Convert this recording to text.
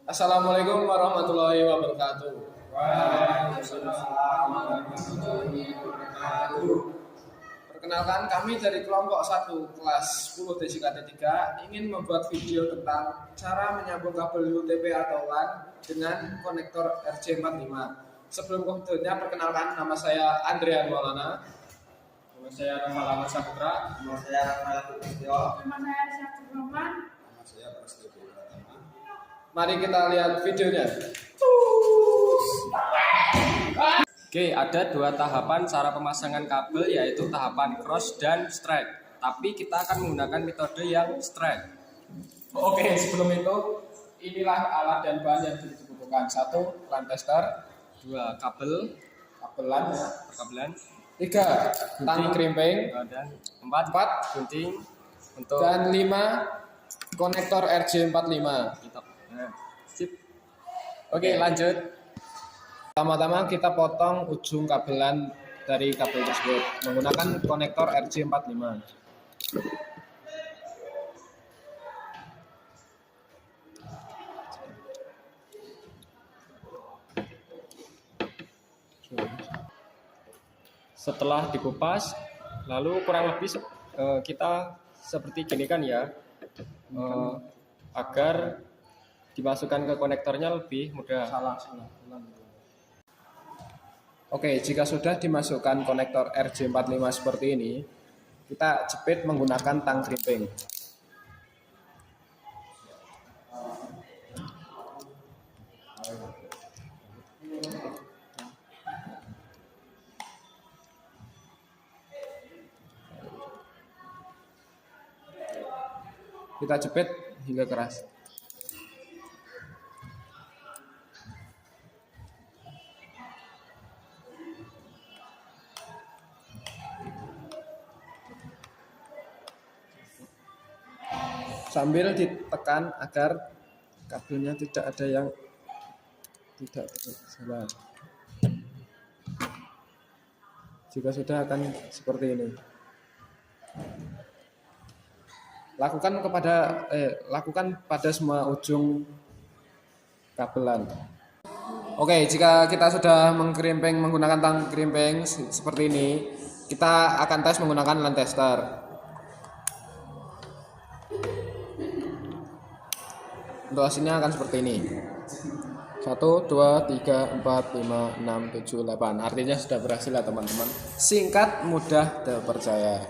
Assalamualaikum warahmatullahi wabarakatuh. Waalaikumsalam warahmatullahi wabarakatuh. Perkenalkan, kami dari kelompok 1 kelas 10 DJKT 3 ingin membuat video tentang cara menyambung kabel UTP atau LAN dengan konektor RJ45. Sebelum ke videonya, perkenalkan, nama saya Andrian Maulana. Nama saya Rahmat Saputra. Nama saya Rahmat Ustio. Nama saya Syafir Rahman. Nama saya Prasetyo Pratama. Mari kita lihat videonya. Oke, ada dua tahapan cara pemasangan kabel, yaitu tahapan cross dan straight. Tapi kita akan menggunakan metode yang straight. Oke, sebelum itu, inilah alat dan bahan yang dibutuhkan. 1. LAN tester. 2. Kabel LAN. perkabelan, 3. Tang krimping. dan 4. Gunting untuk Dan 5. Konektor RJ45. kita. Nah, sip. Oke, lanjut. Pertama-tama kita potong ujung kabelan dari kabel tersebut menggunakan konektor RJ45. Setelah dikupas, lalu kurang lebih kita seperti gini kan ya, agar dimasukkan ke konektornya lebih mudah. Oke, jika sudah dimasukkan konektor RJ45 seperti ini, kita jepit menggunakan tang krimping. Kita jepit hingga keras. Sambil ditekan agar kabelnya tidak ada yang tidak tersalah. Jika sudah akan seperti ini. Lakukan pada semua ujung kabelan. Oke, jika kita sudah mengkrimping menggunakan tang krimping seperti ini, kita akan tes menggunakan LAN tester. Untuk hasilnya akan seperti ini. 1, 2, 3, 4, 5, 6, 7, 8. Artinya sudah berhasil ya teman-teman. Singkat, mudah, terpercaya.